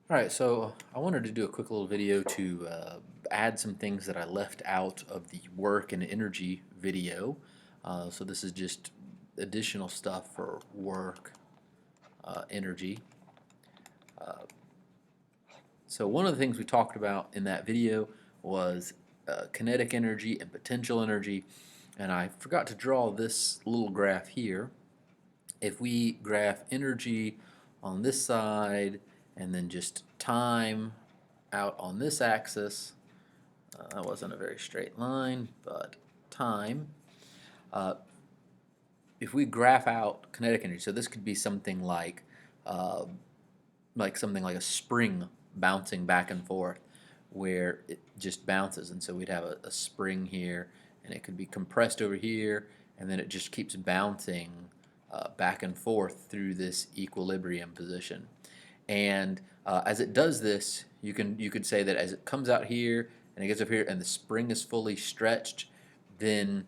Alright, so I wanted to do a quick little video to add some things that I left out of the work and energy video. So this is just additional stuff for work, energy. So one of the things we talked about in that video was kinetic energy and potential energy, and I forgot to draw this little graph here. If we graph energy on this side and then just time out on this axis, that wasn't a very straight line, but time. Uh, if we graph out kinetic energy, so this could be something uh, something like a spring bouncing back and forth, where it just bounces, and so we'd have a spring here, and it could be compressed over here, and then it just keeps bouncing back and forth through this equilibrium position. And as it does this, you could say that as it comes out here and it gets up here and the spring is fully stretched, then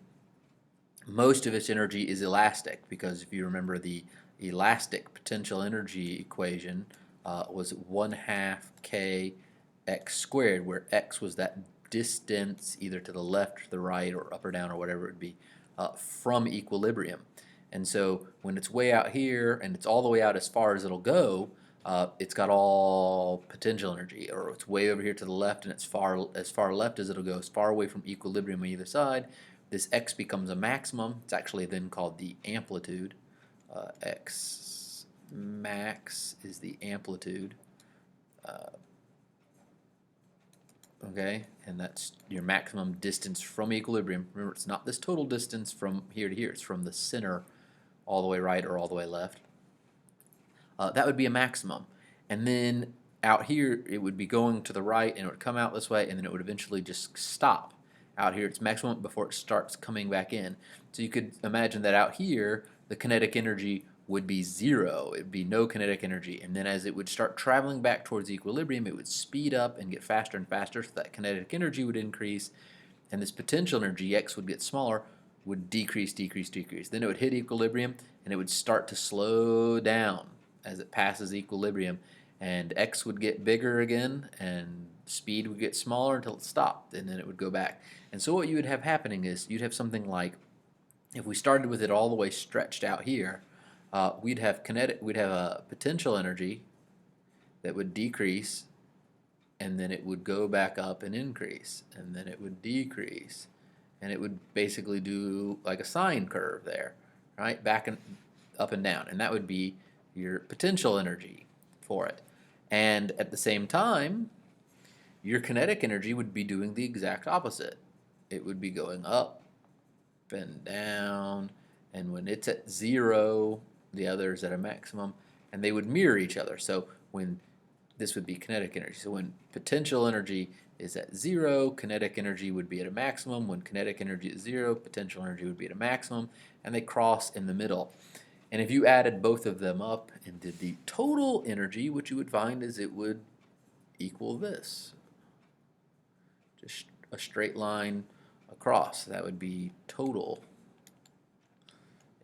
most of its energy is elastic, because if you remember, the elastic potential energy equation was 1/2 k x squared, where x was that distance either to the left or the right or up or down or whatever it would be from equilibrium. And so when it's way out here and it's all the way out as far as it'll go, it's got all potential energy, or it's way over here to the left and it's as far left as it'll go, as far away from equilibrium on either side. This x becomes a maximum. It's actually then called the amplitude. X max is the amplitude. Okay, and that's your maximum distance from equilibrium. Remember, it's not this total distance from here to here. It's from the center all the way right or all the way left. That would be a maximum. And then out here, it would be going to the right, and it would come out this way, and then it would eventually just stop. Out here, it's maximum before it starts coming back in. So you could imagine that out here, the kinetic energy would be zero. It would be no kinetic energy. And then as it would start traveling back towards equilibrium, it would speed up and get faster and faster, so that kinetic energy would increase, and this potential energy, x, would get smaller, would decrease, decrease, decrease. Then it would hit equilibrium, and it would start to slow down as it passes equilibrium, and x would get bigger again, and speed would get smaller until it stopped, and then it would go back. And so what you would have happening is you'd have something like, if we started with it all the way stretched out here, we'd have a potential energy that would decrease, and then it would go back up and increase, and then it would decrease, and it would basically do like a sine curve there, right? Back and up and down, and that would be your potential energy for it. And at the same time, your kinetic energy would be doing the exact opposite. It would be going up and down, and when it's at zero, the other is at a maximum, and they would mirror each other. So when this would be kinetic energy. So when potential energy is at zero, kinetic energy would be at a maximum. When kinetic energy is zero, potential energy would be at a maximum, and they cross in the middle. And if you added both of them up and did the total energy, what you would find is it would equal this. Just a straight line across. That would be total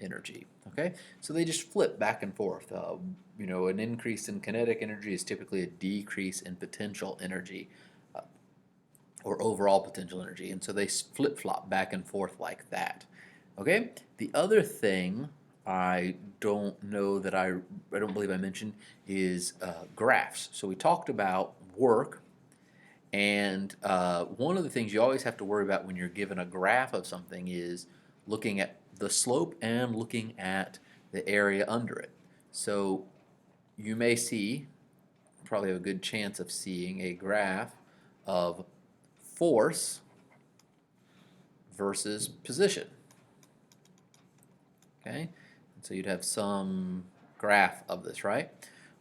energy. Okay, so they just flip back and forth. An increase in kinetic energy is typically a decrease in potential energy, or overall potential energy, and so they flip-flop back and forth like that. Okay, the other thing I don't know that I don't believe I mentioned is graphs. So we talked about work, and one of the things you always have to worry about when you're given a graph of something is looking at the slope and looking at the area under it. So you may see, probably have a good chance of seeing, a graph of force versus position. Okay, and so you'd have some graph of this, right?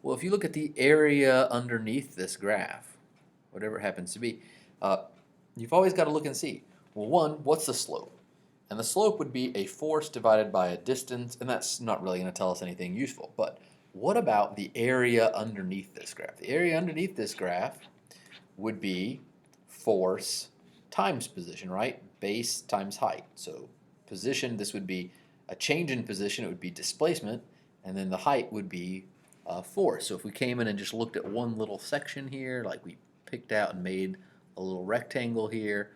Well, if you look at the area underneath this graph, whatever it happens to be, you've always got to look and see, well, one, what's the slope? And the slope would be a force divided by a distance, and that's not really going to tell us anything useful. But what about the area underneath this graph? The area underneath this graph would be force times position, right? Base times height. So position, this would be a change in position, it would be displacement, and then the height would be force. So if we came in and just looked at one little section here, like we picked out and made a little rectangle here,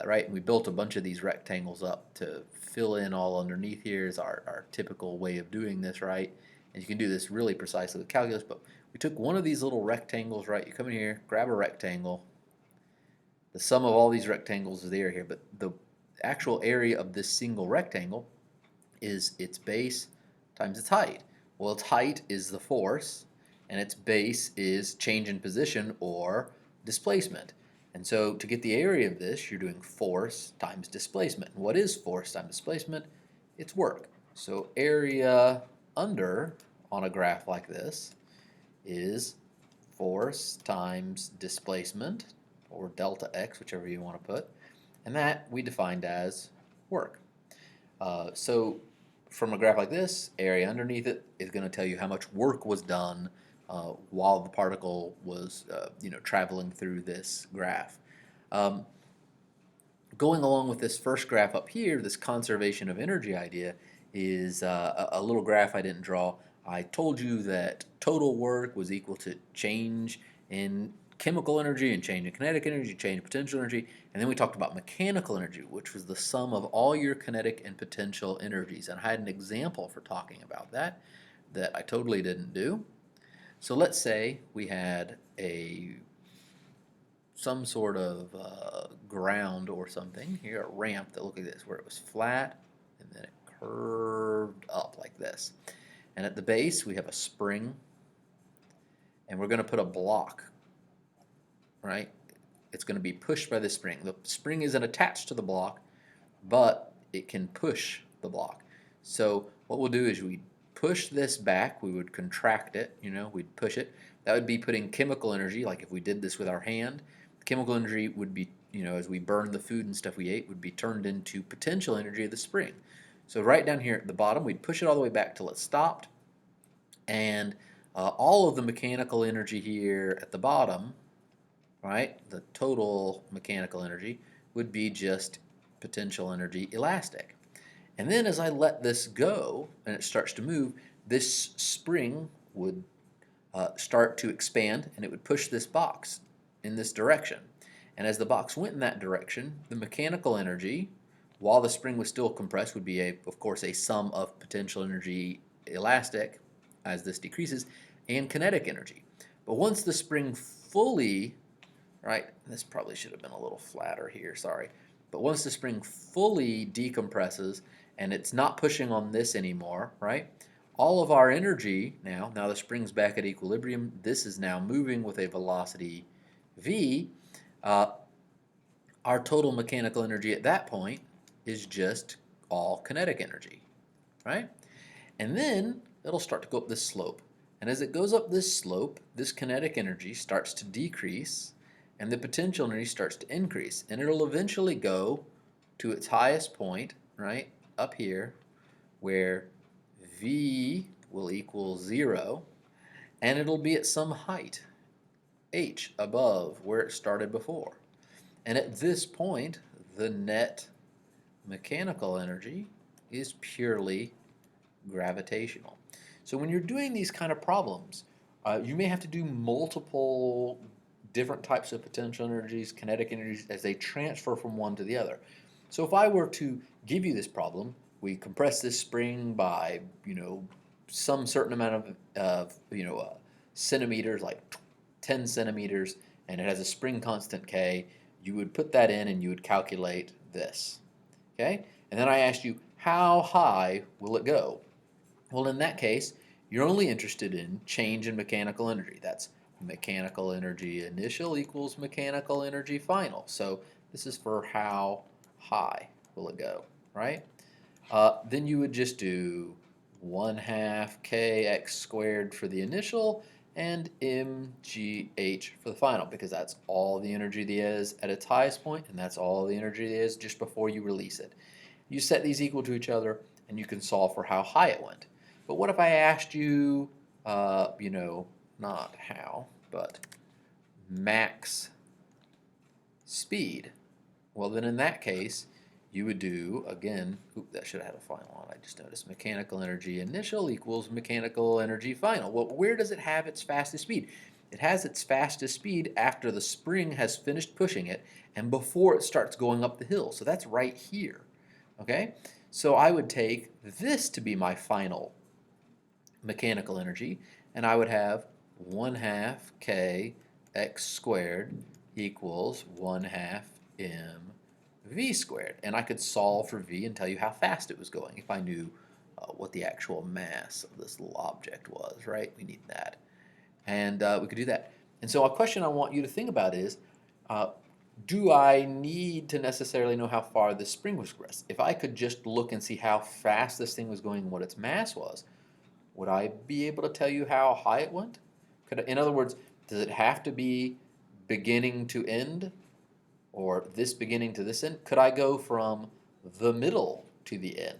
right, and we built a bunch of these rectangles up to fill in all underneath here is our typical way of doing this, right? And you can do this really precisely with calculus, but we took one of these little rectangles, right? You come in here, grab a rectangle. The sum of all these rectangles is the area here, but the actual area of this single rectangle is its base times its height. Well, its height is the force, and its base is change in position or displacement. And so to get the area of this, you're doing force times displacement. And what is force times displacement? It's work. So area under on a graph like this is force times displacement, or delta x, whichever you want to put, and that we defined as work. So from a graph like this, area underneath it is going to tell you how much work was done while the particle was traveling through this graph. Going along with this first graph up here, this conservation of energy idea is a little graph I didn't draw. I told you that total work was equal to change in chemical energy and change in kinetic energy, change in potential energy, and then we talked about mechanical energy, which was the sum of all your kinetic and potential energies. And I had an example for talking about that I totally didn't do. So let's say we had some sort of ground or something here, a ramp that looked like this, where it was flat and then it curved up like this. And at the base we have a spring, and we're going to put a block, right? It's going to be pushed by the spring. The spring isn't attached to the block, but it can push the block. So what we'll do is we push this back, we would contract it, we'd push it. That would be putting chemical energy, like if we did this with our hand. Chemical energy would be, as we burn the food and stuff we ate, would be turned into potential energy of the spring. So right down here at the bottom, we'd push it all the way back till it stopped, and all of the mechanical energy here at the bottom, right, the total mechanical energy, would be just potential energy elastic. And then as I let this go and it starts to move, this spring would start to expand, and it would push this box in this direction. And as the box went in that direction, the mechanical energy, while the spring was still compressed, would be, of course, a sum of potential energy elastic as this decreases, and kinetic energy. But once the spring fully, right, this probably should have been a little flatter here, sorry. But once the spring fully decompresses and it's not pushing on this anymore, right, all of our energy now the spring's back at equilibrium, this is now moving with a velocity v, our total mechanical energy at that point is just all kinetic energy, right? And then it'll start to go up this slope. And as it goes up this slope, this kinetic energy starts to decrease and the potential energy starts to increase. And it'll eventually go to its highest point, right, up here, where V will equal 0, and it'll be at some height, h, above where it started before. And at this point, the net mechanical energy is purely gravitational. So when you're doing these kind of problems, you may have to do multiple different types of potential energies, kinetic energies, as they transfer from one to the other. So if I were to give you this problem, we compress this spring by, some certain amount of centimeters, like 10 centimeters, and it has a spring constant K, you would put that in and you would calculate this, okay? And then I asked you, how high will it go? Well, in that case, you're only interested in change in mechanical energy. That's mechanical energy initial equals mechanical energy final. So this is for how high will it go, right? Then you would just do 1/2 kx squared for the initial and mgh for the final, because that's all the energy there is at its highest point, and that's all the energy there is just before you release it. You set these equal to each other, and you can solve for how high it went. But what if I asked you, not how, but max speed? Well, then in that case, you would do, again, oop, that should have had a final on, I just noticed, mechanical energy initial equals mechanical energy final. Well, where does it have its fastest speed? It has its fastest speed after the spring has finished pushing it and before it starts going up the hill. So that's right here, okay? So I would take this to be my final mechanical energy, and I would have 1/2 k x squared equals 1/2 mv squared. And I could solve for v and tell you how fast it was going if I knew what the actual mass of this little object was, right? We need that. And we could do that. And so a question I want you to think about is, do I need to necessarily know how far this spring was progressed? If I could just look and see how fast this thing was going and what its mass was, would I be able to tell you how high it went? In other words, does it have to be beginning to end, or this beginning to this end? Could I go from the middle to the end?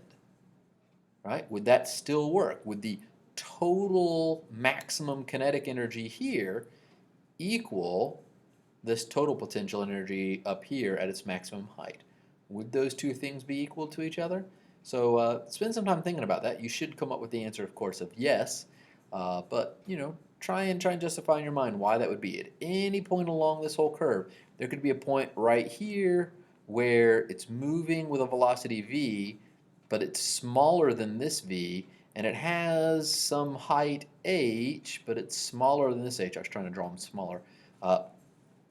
Right? Would that still work? Would the total maximum kinetic energy here equal this total potential energy up here at its maximum height? Would those two things be equal to each other? So spend some time thinking about that. You should come up with the answer, of course, of yes, but try and justify in your mind why that would be. At any point along this whole curve, there could be a point right here where it's moving with a velocity v, but it's smaller than this v, and it has some height h, but it's smaller than this h. I was trying to draw them smaller.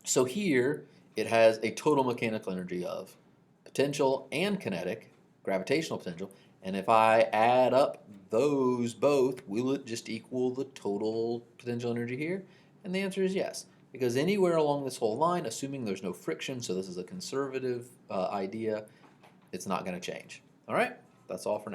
So here it has a total mechanical energy of potential and kinetic, gravitational potential, and if I add up those both, will it just equal the total potential energy here? And the answer is yes, because anywhere along this whole line, assuming there's no friction, so this is a conservative idea, it's not going to change. All right, that's all for now.